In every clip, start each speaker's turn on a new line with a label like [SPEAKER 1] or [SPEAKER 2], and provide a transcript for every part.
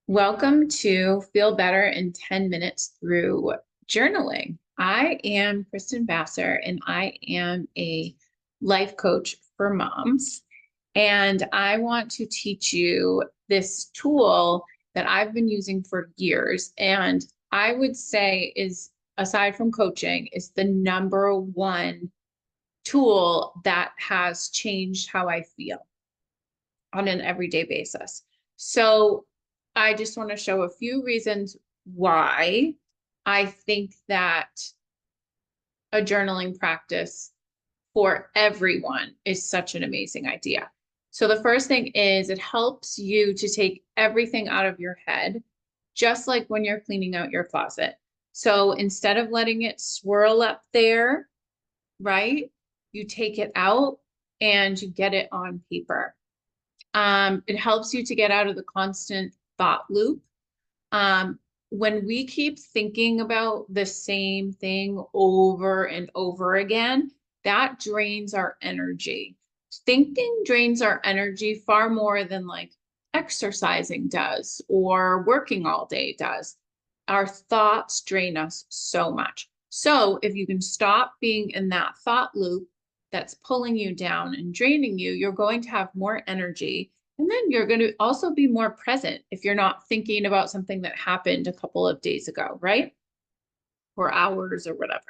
[SPEAKER 1] Welcome to Feel Better in 10 Minutes Through Journaling. I am Kristen Vassar and I am a life coach for moms. And I want to teach you this tool that I've been using for years. And I would say is, aside from coaching, is the number one tool that has changed how I feel on an everyday basis. So I just want to show a few reasons why I think that a journaling practice for everyone is such an amazing idea. So the first thing is it helps you to take everything out of your head, just like when you're cleaning out your closet. So instead of letting it swirl up there, right, you take it out and you get it on paper. It helps you to get out of the constant thought loop. When we keep thinking about the same thing over and over again, that drains our energy. Thinking drains our energy far more than like exercising does or working all day does. Our thoughts drain us so much. So if you can stop being in that thought loop that's pulling you down and draining you, you're going to have more energy. And then you're going to also be more present if you're not thinking about something that happened a couple of days ago, right? Or hours or whatever.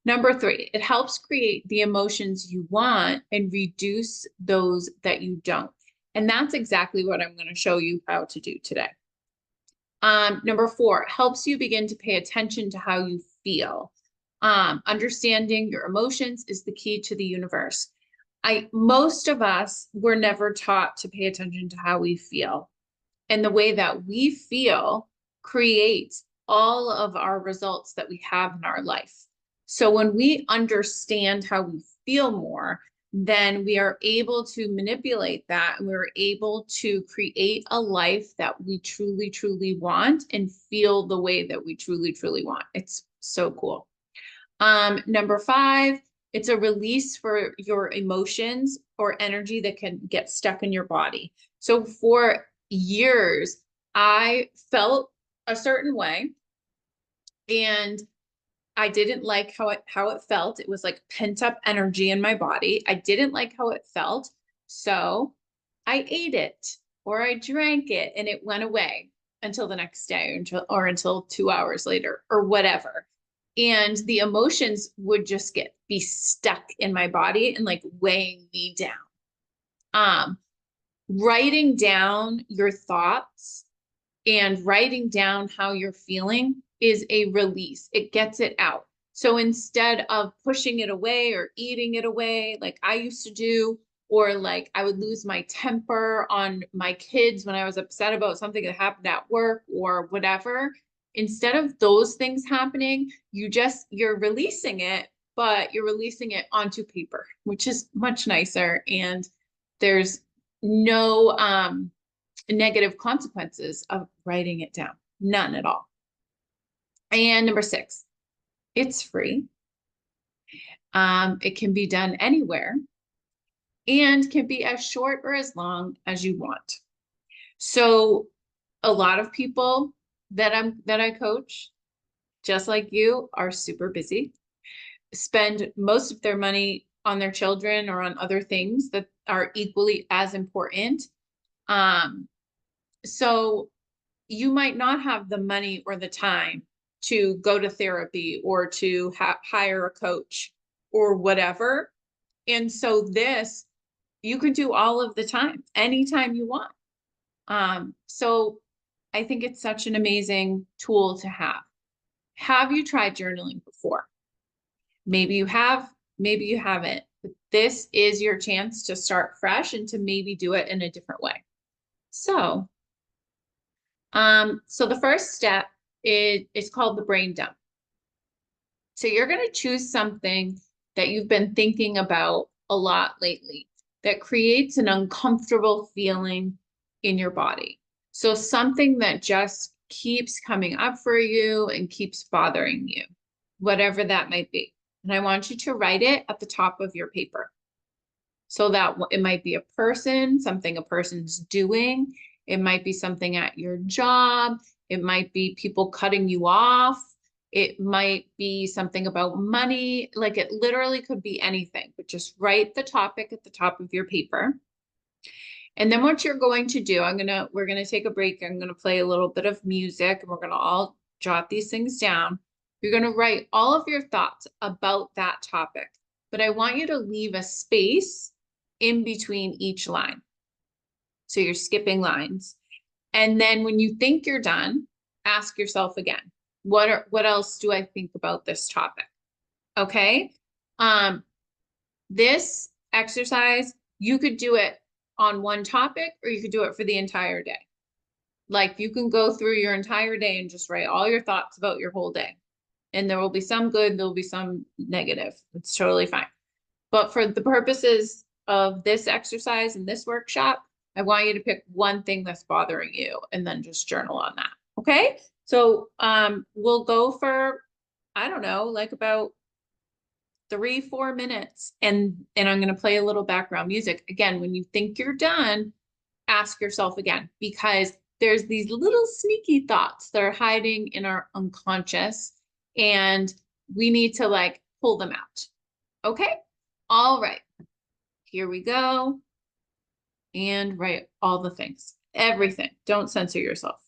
[SPEAKER 1] Number 3, it helps create the emotions you want and reduce those that you don't. And that's exactly what I'm going to show you how to do today. Number 4, helps you begin to pay attention to how you feel. Understanding your emotions is the key to the universe. Most of us were never taught to pay attention to how we feel. And the way that we feel creates all of our results that we have in our life. So when we understand how we feel more, then we are able to manipulate that and we're able to create a life that we truly, truly want and feel the way that we truly, truly want. It's so cool. Number 5, it's a release for your emotions or energy that can get stuck in your body. So for years, I felt a certain way and I didn't like how it felt. It was like pent up energy in my body. I didn't like how it felt. So I ate it or I drank it and it went away until the next day until 2 hours later or whatever. And the emotions would just be stuck in my body and like weighing me down. Writing down your thoughts and writing down how you're feeling is a release. It gets it out. So instead of pushing it away or eating it away, like I used to do, or like I would lose my temper on my kids when I was upset about something that happened at work or whatever, instead of those things happening, you're releasing it, but you're releasing it onto paper, which is much nicer. And there's no negative consequences of writing it down. None at all. And number 6, it's free. It can be done anywhere and can be as short or as long as you want. So a lot of people that I coach, just like you, are super busy, spend most of their money on their children or on other things that are equally as important. So you might not have the money or the time to go to therapy or to hire a coach or whatever. And so you can do all of the time, anytime you want. So I think it's such an amazing tool to have. Have you tried journaling before? Maybe you have, maybe you haven't. But this is your chance to start fresh and to maybe do it in a different way. So the first step is called the brain dump. So you're going to choose something that you've been thinking about a lot lately that creates an uncomfortable feeling in your body. So something that just keeps coming up for you and keeps bothering you, whatever that might be. And I want you to write it at the top of your paper. So that it might be a person, something a person's doing. It might be something at your job. It might be people cutting you off. It might be something about money. Like it literally could be anything, but just write the topic at the top of your paper. And then what you're going to do, we're gonna take a break. I'm gonna play a little bit of music and we're gonna all jot these things down. You're gonna write all of your thoughts about that topic, but I want you to leave a space in between each line. So you're skipping lines. And then when you think you're done, ask yourself again, what else do I think about this topic? Okay. Um, this exercise, you could do it on one topic or you could do it for the entire day. Like you can go through your entire day and just write all your thoughts about your whole day. And there will be some good, there will be some negative. It's totally fine. But for the purposes of this exercise and this workshop, I want you to pick one thing that's bothering you and then just journal on that. Okay? So we'll go for, I don't know, like about 3-4 minutes. And I'm gonna play a little background music. Again, when you think you're done, ask yourself again, because there's these little sneaky thoughts that are hiding in our unconscious, and we need to like pull them out. Okay? All right. Here we go. And write all the things, everything. Don't censor yourself.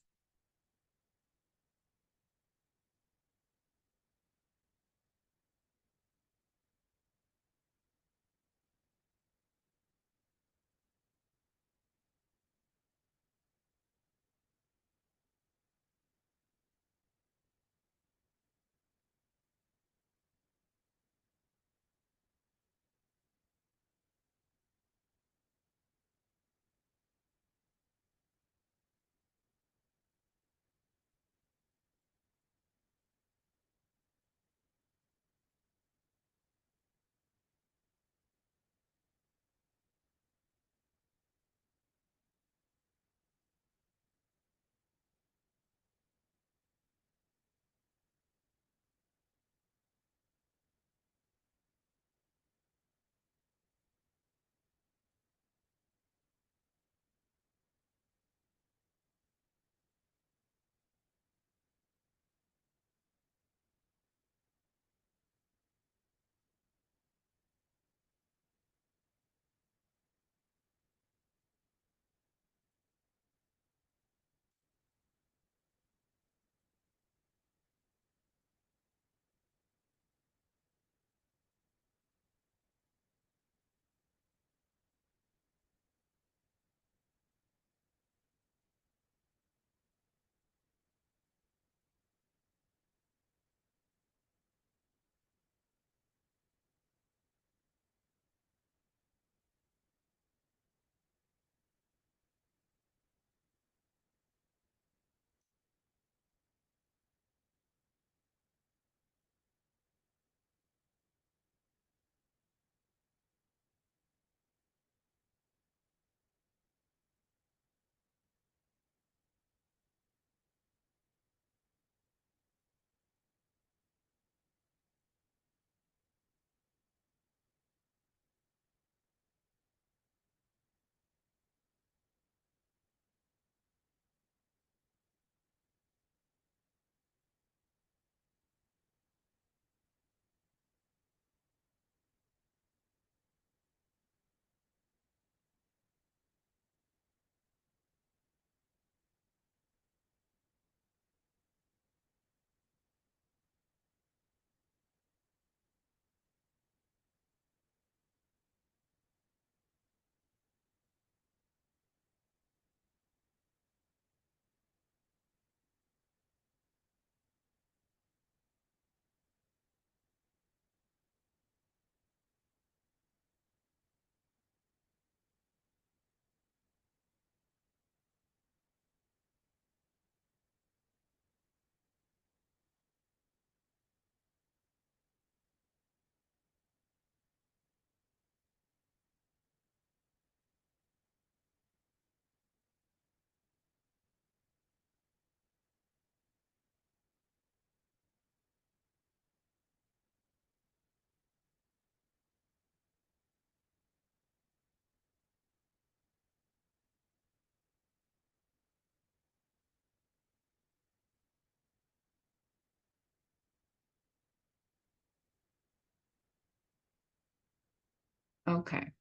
[SPEAKER 1] Okay.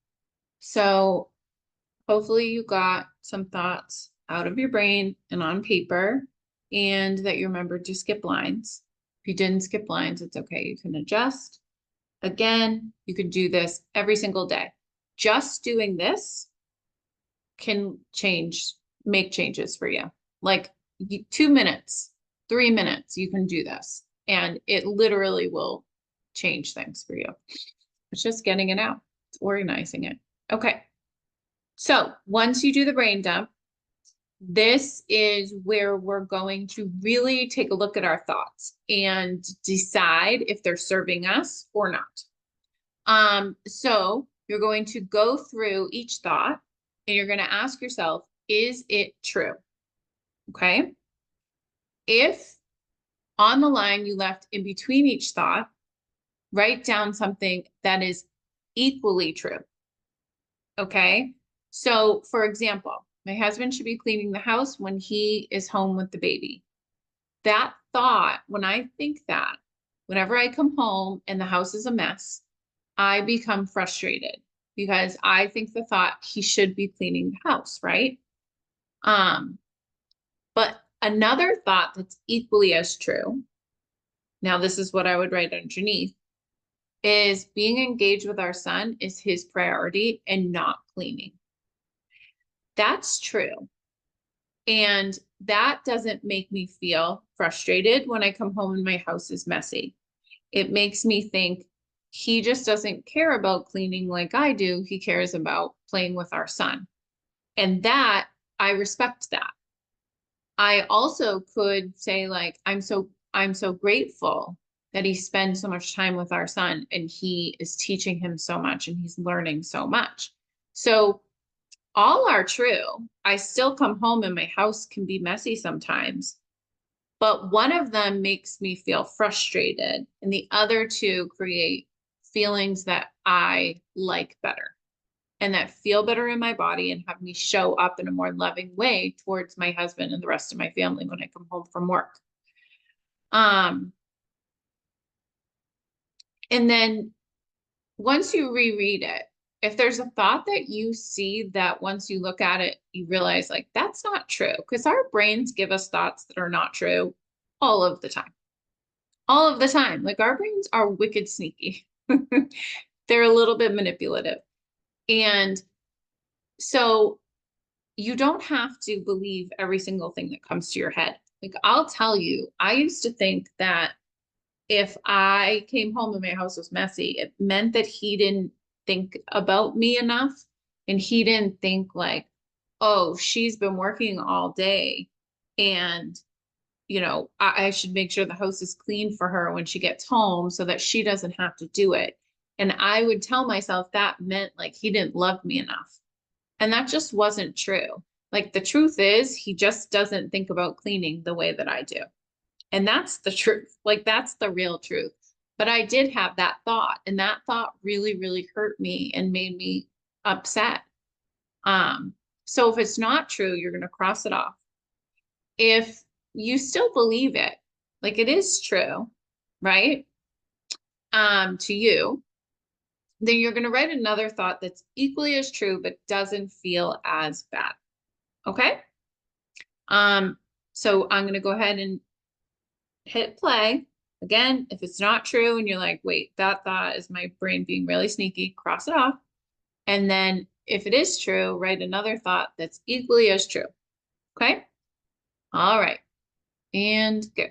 [SPEAKER 1] So hopefully you got some thoughts out of your brain and on paper, and that you remembered to skip lines. If you didn't skip lines, it's okay. You can adjust. Again, you could do this every single day. Just doing this can make changes for you. Like 2 minutes, 3 minutes, you can do this, and it literally will change things for you. It's just getting it out, it's organizing it. Okay. So once you do the brain dump, this is where we're going to really take a look at our thoughts and decide if they're serving us or not. So you're going to go through each thought and you're going to ask yourself, is it true? Okay. If on the line you left in between each thought, write down something that is equally true. Okay. So for example, my husband should be cleaning the house when he is home with the baby. That thought, when I think that, whenever I come home and the house is a mess, I become frustrated because I think the thought he should be cleaning the house, right? Um, but another thought that's equally as true, now this is what I would write underneath, is being engaged with our son is his priority and not cleaning. That's true. And that doesn't make me feel frustrated when I come home and my house is messy. It makes me think he just doesn't care about cleaning like I do. He cares about playing with our son. And that, I respect that. I also could say like, I'm so grateful that he spends so much time with our son and he is teaching him so much and he's learning so much. So all are true. I still come home and my house can be messy sometimes, but one of them makes me feel frustrated and the other two create feelings that I like better and that feel better in my body and have me show up in a more loving way towards my husband and the rest of my family when I come home from work. Um, and then once you reread it, if there's a thought that you see that once you look at it, you realize like that's not true, because our brains give us thoughts that are not true all of the time. All of the time. Like our brains are wicked sneaky. They're a little bit manipulative. And so you don't have to believe every single thing that comes to your head. Like I'll tell you, I used to think that if I came home and my house was messy, it meant that he didn't think about me enough. And he didn't think like, oh, she's been working all day and I should make sure the house is clean for her when she gets home so that she doesn't have to do it. And I would tell myself that meant like he didn't love me enough. And that just wasn't true. Like the truth is, he just doesn't think about cleaning the way that I do. And that's the truth. Like that's the real truth. But I did have that thought, and that thought really, really hurt me and made me upset. So if it's not true, you're going to cross it off. If you still believe it, like it is true, right? To you, then you're going to write another thought that's equally as true, but doesn't feel as bad. Okay. Um, so I'm going to go ahead and hit play. Again, if it's not true and you're like, wait, that thought is my brain being really sneaky, cross it off. And then if it is true, write another thought that's equally as true. Okay. All right. And go.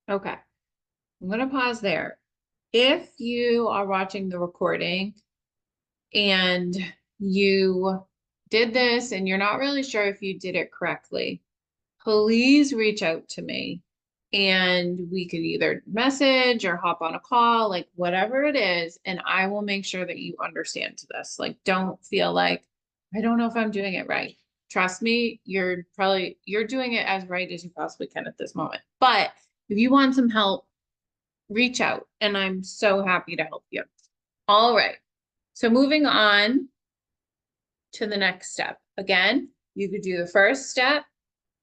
[SPEAKER 1] Okay. I'm going to pause there. If you are watching the recording and you did this and you're not really sure if you did it correctly, please reach out to me and we could either message or hop on a call, like whatever it is, and I will make sure that you understand this. Like, don't feel like I don't know if I'm doing it right. Trust me, you're doing it as right as you possibly can at this moment. But if you want some help, reach out and I'm so happy to help you. All right. So moving on to the next step. Again, you could do the first step,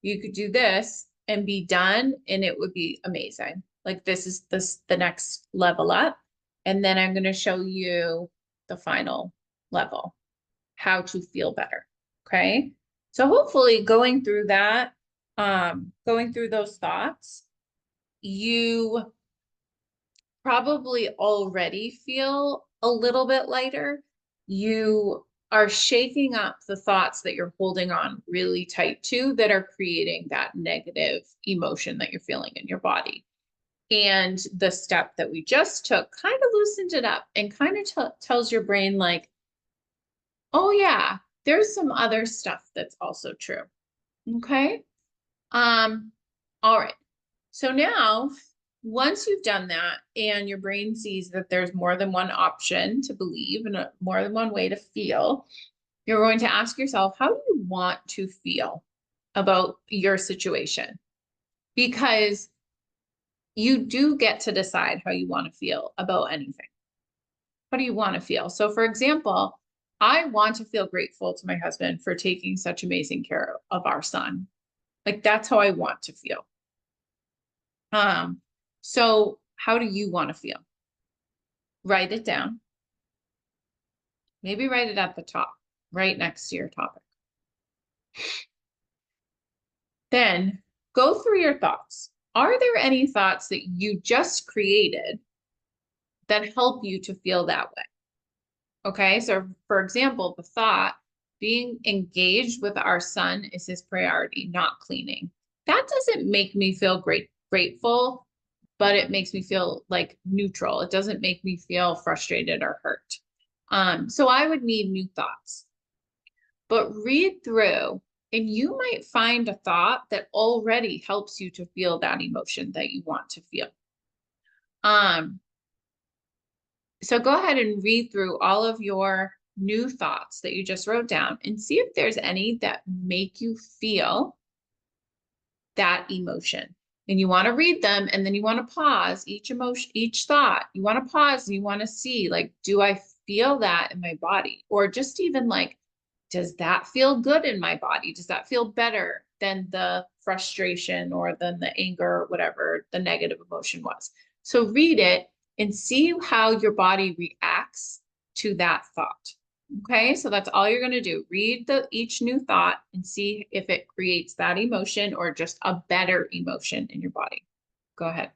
[SPEAKER 1] you could do this and be done, and it would be amazing. Like this is the next level up. And then I'm going to show you the final level, how to feel better. Okay. So hopefully going through that, going through those thoughts, you probably already feel a little bit lighter. You are shaking up the thoughts that you're holding on really tight to that are creating that negative emotion that you're feeling in your body. And the step that we just took kind of loosened it up and kind of tells your brain, like, oh, yeah, there's some other stuff that's also true. Okay. Um, all right. So now, once you've done that and your brain sees that there's more than one option to believe and more than one way to feel, you're going to ask yourself, how do you want to feel about your situation? Because you do get to decide how you want to feel about anything. How do you want to feel? So, for example, I want to feel grateful to my husband for taking such amazing care of our son. Like, that's how I want to feel. So how do you want to feel? Write it down. Maybe write it at the top, right next to your topic. Then go through your thoughts. Are there any thoughts that you just created that help you to feel that way? Okay, so for example, the thought being engaged with our son is his priority, not cleaning. That doesn't make me feel grateful, but it makes me feel like neutral. It doesn't make me feel frustrated or hurt. So I would need new thoughts. But read through, and you might find a thought that already helps you to feel that emotion that you want to feel. Um, so go ahead and read through all of your new thoughts that you just wrote down and see if there's any that make you feel that emotion. And you want to read them and then you want to pause each emotion, each thought. You want to pause and you want to see, like, do I feel that in my body? Or just even like, does that feel good in my body? Does that feel better than the frustration or than the anger or whatever the negative emotion was? So read it and see how your body reacts to that thought. Okay, so that's all you're going to do. Read each new thought and see if it creates that emotion or just a better emotion in your body. Go ahead.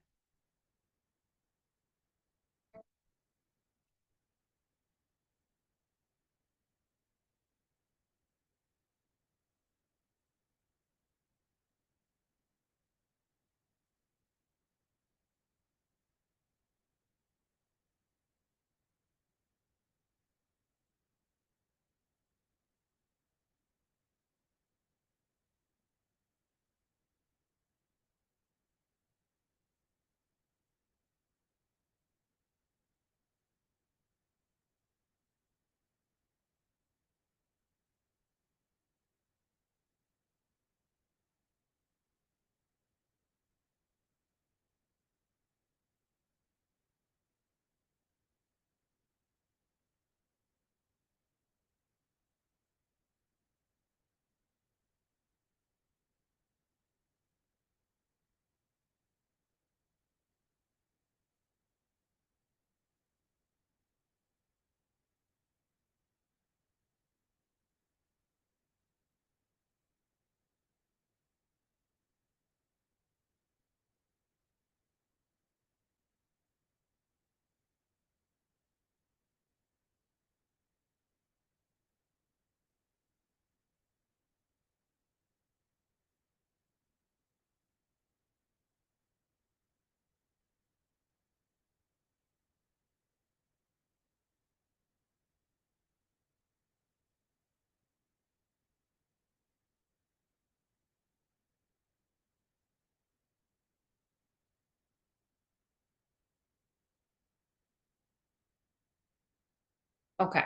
[SPEAKER 1] Okay.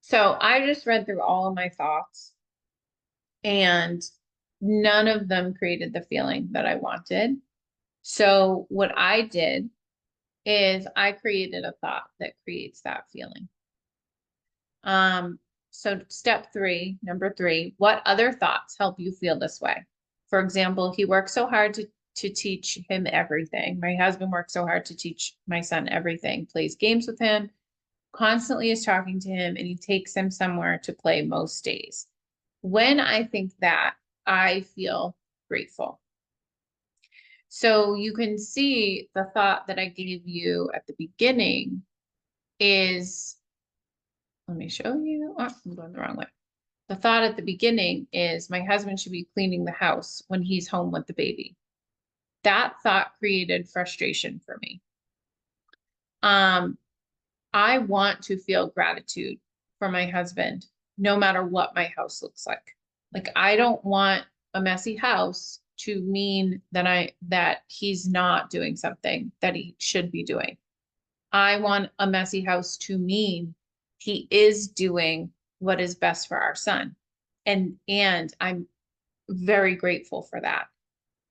[SPEAKER 1] So I just read through all of my thoughts and none of them created the feeling that I wanted. So what I did is I created a thought that creates that feeling. Um, so step three, number three, what other thoughts help you feel this way? For example, he works so hard to teach him everything. My husband works so hard to teach my son everything, plays games with him, constantly is talking to him, and he takes him somewhere to play most days. When I think that, I feel grateful. So you can see the thought that I gave you at the beginning is, let me show you. Oh, I'm going the wrong way. The thought at the beginning is my husband should be cleaning the house when he's home with the baby. That thought created frustration for me. Um, I want to feel gratitude for my husband, no matter what my house looks like. Like I don't want a messy house to mean that he's not doing something that he should be doing. I want a messy house to mean he is doing what is best for our son. And I'm very grateful for that.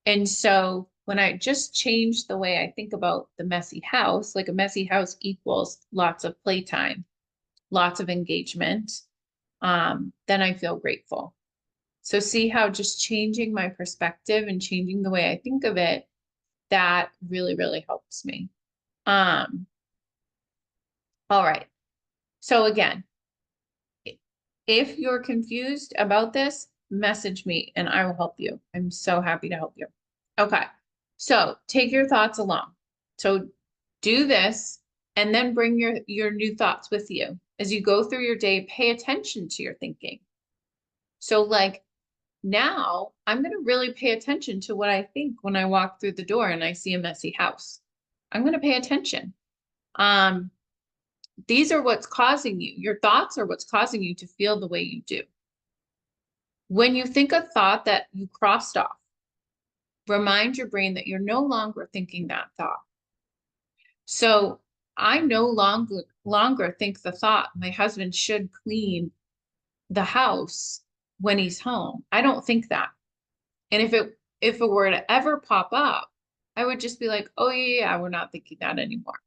[SPEAKER 1] And so when I just changed the way I think about the messy house, like a messy house equals lots of playtime, lots of engagement, then I feel grateful. So see how just changing my perspective and changing the way I think of it, that really, really helps me. Um, all right. So again, if you're confused about this, message me and I will help you. I'm so happy to help you. Okay. So take your thoughts along. So do this and then bring your new thoughts with you. As you go through your day, pay attention to your thinking. So like now I'm going to really pay attention to what I think when I walk through the door and I see a messy house. I'm going to pay attention. Um, these are what's causing you. Your thoughts are what's causing you to feel the way you do. When you think a thought that you crossed off, remind your brain that you're no longer thinking that thought. So I no longer think the thought my husband should clean the house when he's home. I don't think that. And if it were to ever pop up, I would just be like, oh yeah, we're not thinking that anymore.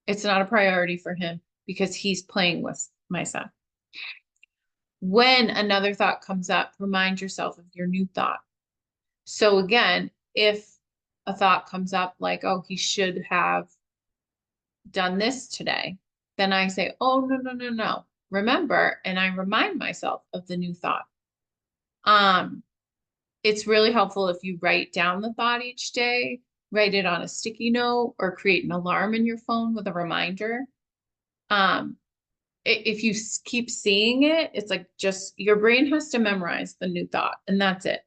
[SPEAKER 1] It's not a priority for him because he's playing with my son. When another thought comes up, remind yourself of your new thought. So again, if a thought comes up like, oh, he should have done this today, then I say, oh, no, no, no, no. Remember, and I remind myself of the new thought. It's really helpful if you write down the thought each day, write it on a sticky note, or create an alarm in your phone with a reminder. Um, if you keep seeing it, it's like just your brain has to memorize the new thought, and that's it.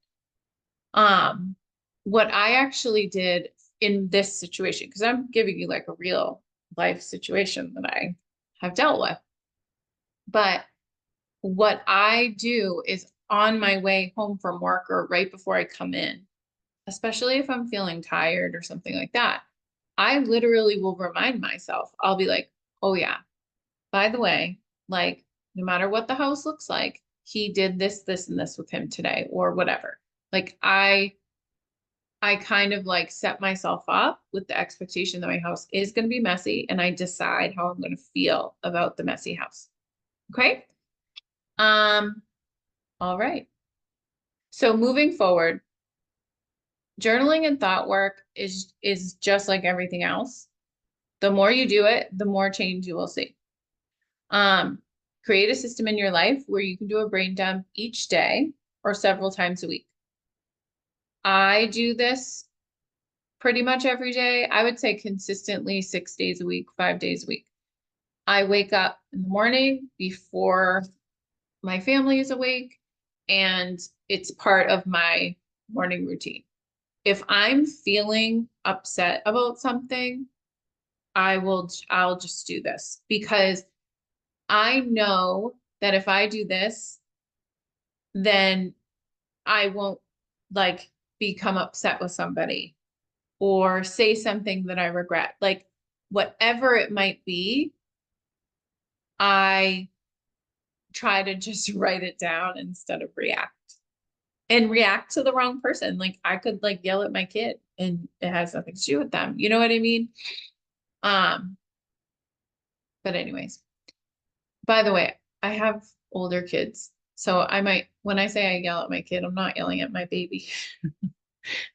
[SPEAKER 1] What I actually did in this situation, because I'm giving you like a real life situation that I have dealt with, but what I do is on my way home from work or right before I come in, especially if I'm feeling tired or something like that, I literally will remind myself, I'll be like, oh yeah, by the way, like no matter what the house looks like, he did this, this, and this with him today or whatever. Like I kind of like set myself up with the expectation that my house is going to be messy and I decide how I'm going to feel about the messy house. Okay. Um, all right. So moving forward, journaling and thought work is just like everything else. The more you do it, the more change you will see. Um, create a system in your life where you can do a brain dump each day or several times a week. I do this pretty much every day. I would say consistently 6 days a week, 5 days a week. I wake up in the morning before my family is awake, and it's part of my morning routine. If I'm feeling upset about something, I'll just do this because I know that if I do this, then I won't like become upset with somebody or say something that I regret. Like whatever it might be, I try to just write it down instead of react and react to the wrong person. Like I could like yell at my kid and it has nothing to do with them. You know what I mean? Um, but anyways, by the way, I have older kids. So I might, when I say I yell at my kid, I'm not yelling at my baby.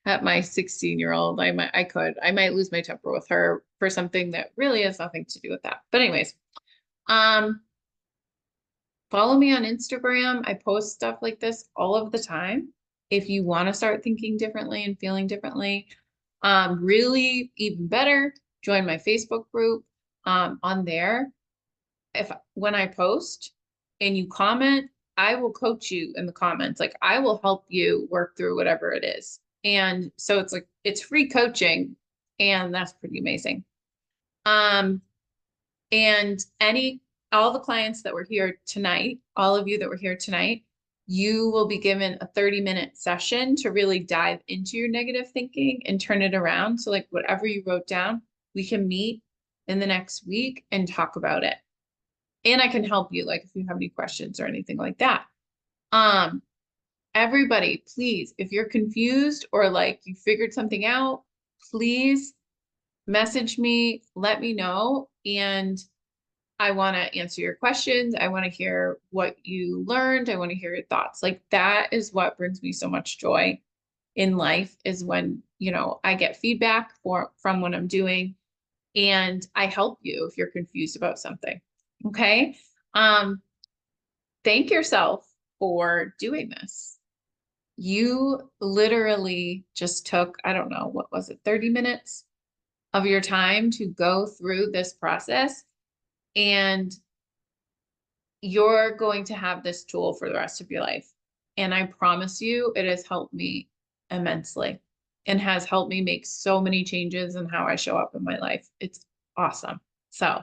[SPEAKER 1] At my 16-year-old, I might lose my temper with her for something that really has nothing to do with that. But anyways, um, follow me on Instagram. I post stuff like this all of the time. If you want to start thinking differently and feeling differently, really even better, join my Facebook group. On there, if when I post and you comment, I will coach you in the comments. Like I will help you work through whatever it is. And so it's like it's free coaching, and that's pretty amazing. Um, and all the clients that were here tonight, all of you that were here tonight, you will be given a 30-minute session to really dive into your negative thinking and turn it around. So like whatever you wrote down, we can meet in the next week and talk about it. And I can help you, like if you have any questions or anything like that. Um, Everybody, please, if you're confused or like you figured something out, please message me, let me know. And I want to answer your questions. I want to hear what you learned. I want to hear your thoughts. Like that is what brings me so much joy in life is when, I get feedback from what I'm doing and I help you if you're confused about something. Okay. Um, Thank yourself for doing this. You literally just took, I don't know, what was it, 30 minutes of your time to go through this process. And you're going to have this tool for the rest of your life. And I promise you, it has helped me immensely and has helped me make so many changes in how I show up in my life. It's awesome. So,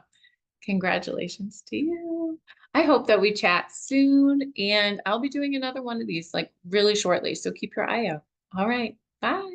[SPEAKER 1] congratulations to you. I hope that we chat soon, and I'll be doing another one of these like really shortly. So keep your eye out. All right. Bye.